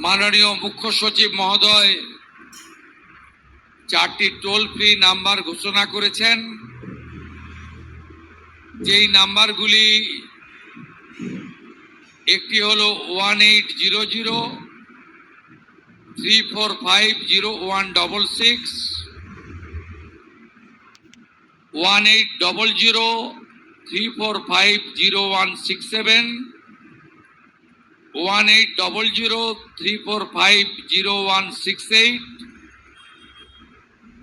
মাননীয় মুখ্য সচিব মহোদয় 4টি টোল ফ্রি নাম্বার ঘোষণা করেছেন, যেই নাম্বারগুলি একটি হলো 1800 3450166, 1800 3450167, 1800 3450168,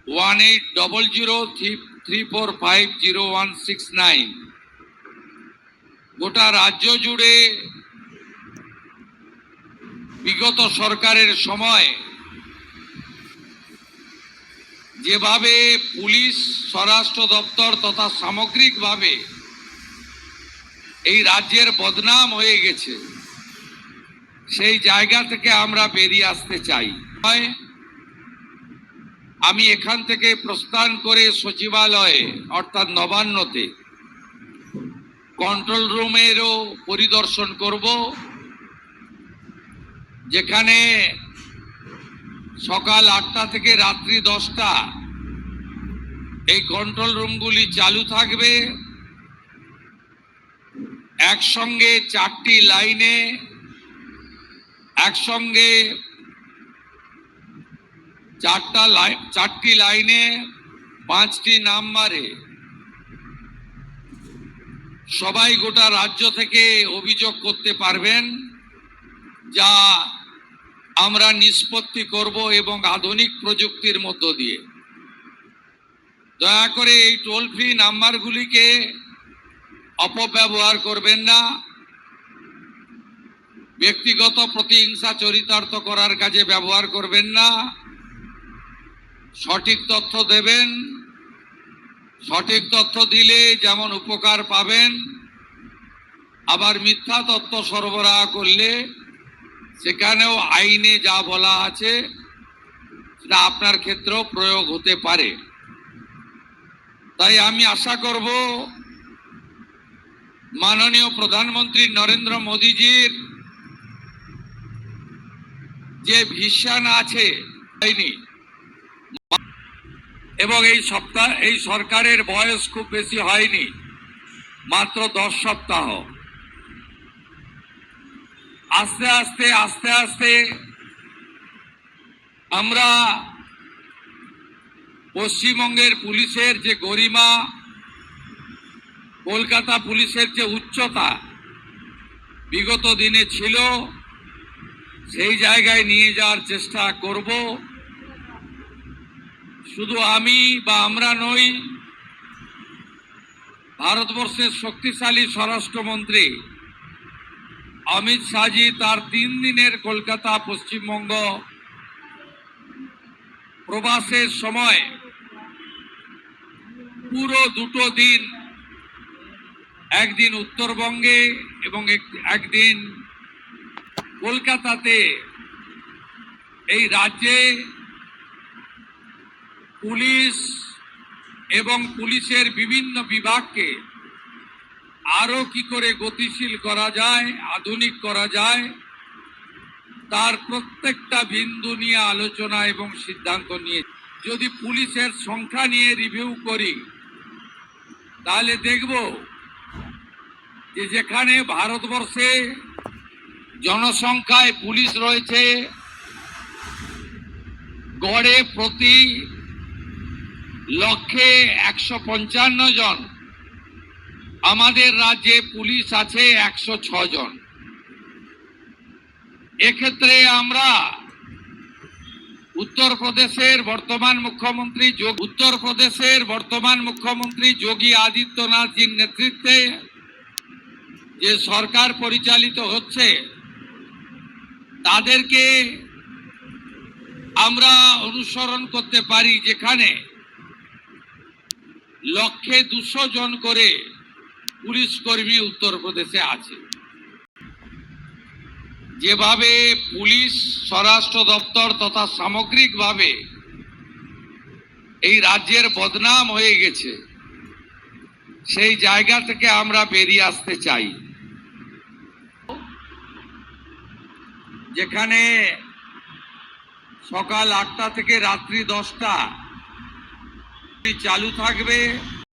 1800 3450169। গোটা রাজ্য জুড়ে বিগত সরকারের সময় যেভাবে পুলিশ, স্বরাষ্ট্র দপ্তর তথা সামগ্রিকভাবে এই রাজ্যের বদনাম হয়ে গেছে, সেই জায়গা থেকে আমরা বেরিয়ে আসতে চাই। আমি এখান থেকে প্রস্থান করে সচিবালয়ে অর্থাৎ নবান্নতে কন্ট্রোল রুমেরও পরিদর্শন করব, যেখানে সকাল 8টা থেকে রাত্রি 10টা এই কন্ট্রোল রুমগুলি চালু থাকবে। একসঙ্গে 4টি লাইনে, একসঙ্গে 4টি লাইনে 5টি নাম্বারে সবাই গোটা রাজ্য থেকে অভিযোগ করতে পারবেন, যা আমরা নিষ্পত্তি করব এবং আধুনিক প্রযুক্তির মধ্য দিয়ে। দয়া করে এই টোল ফ্রি নাম্বারগুলিকে অপব্যবহার করবেন না, ব্যক্তিগত প্রতিহিংসা চরিতার্থ করার কাজে ব্যবহার করবেন না। সঠিক তথ্য দেবেন, সঠিক তথ্য দিলে যেমন উপকার পাবেন, আবার মিথ্যা তথ্য সরবরাহ করলে সেখানেও আইনে যা বলা আছে সেটা আপনার ক্ষেত্রেও প্রয়োগ হতে পারে। তাই আমি আশা করব মাননীয় প্রধানমন্ত্রী নরেন্দ্র মোদীজির যে ভিশন আছে এবং এই সরকারের বয়স খুব বেশি হয়নি, মাত্র 10 সপ্তাহ। আস্তে আস্তে আমরা পশ্চিমবঙ্গের পুলিশের যে গরিমা, কলকাতা পুলিশের যে উচ্চতা বিগত দিনে ছিল, সেই জায়গায় নিয়ে যাওয়ার চেষ্টা করব। শুধু আমি বা আমরা নই, ভারতবর্ষের শক্তিশালী স্বরাষ্ট্রমন্ত্রী অমিত শাহজি তার 3 দিনের কলকাতা পশ্চিমবঙ্গ প্রবাসের সময় পুরো 2টো দিন, একদিন উত্তরবঙ্গে এবং একদিন কলকাতাতে এই রাজ্যে পুলিশ এবং পুলিশের বিভিন্ন বিভাগকে আরো কি করে গতিশীল করা যায়, আধুনিক করা যায়, তার প্রত্যেকটা বিন্দু নিয়ে আলোচনা এবং সিদ্ধান্ত নিয়ে। যদি পুলিশের সংখ্যা নিয়ে রিভিউ করি তাহলে দেখব যে যেখানে ভারতবর্ষে জনসংখ্যায় পুলিশ রয়েছে গড়ে প্রতি লক্ষে 155 জন, আমাদের রাজ্যে পুলিশ আছে 106 জন। এক্ষেত্রে আমরা উত্তরপ্রদেশের বর্তমান মুখ্যমন্ত্রী যোগী আদিত্যনাথজির নেতৃত্বে যে সরকার পরিচালিত হচ্ছে, তাদেরকে আমরা অনুসরণ করতে পারি, যেখানে লক্ষে 200 জন করে পুলিশ কর্মী উত্তরপ্রদেশে আছে। যেভাবে পুলিশ, স্বরাষ্ট্র দপ্তর তথা সামগ্রিকভাবে এই রাজ্যের বদনাম হয়ে গেছে, সেই জায়গা থেকে আমরা বেরিয়ে আসতে চাই। যেখানে সকাল 8টা থেকে রাত্রি 10টা চালু থাকবে।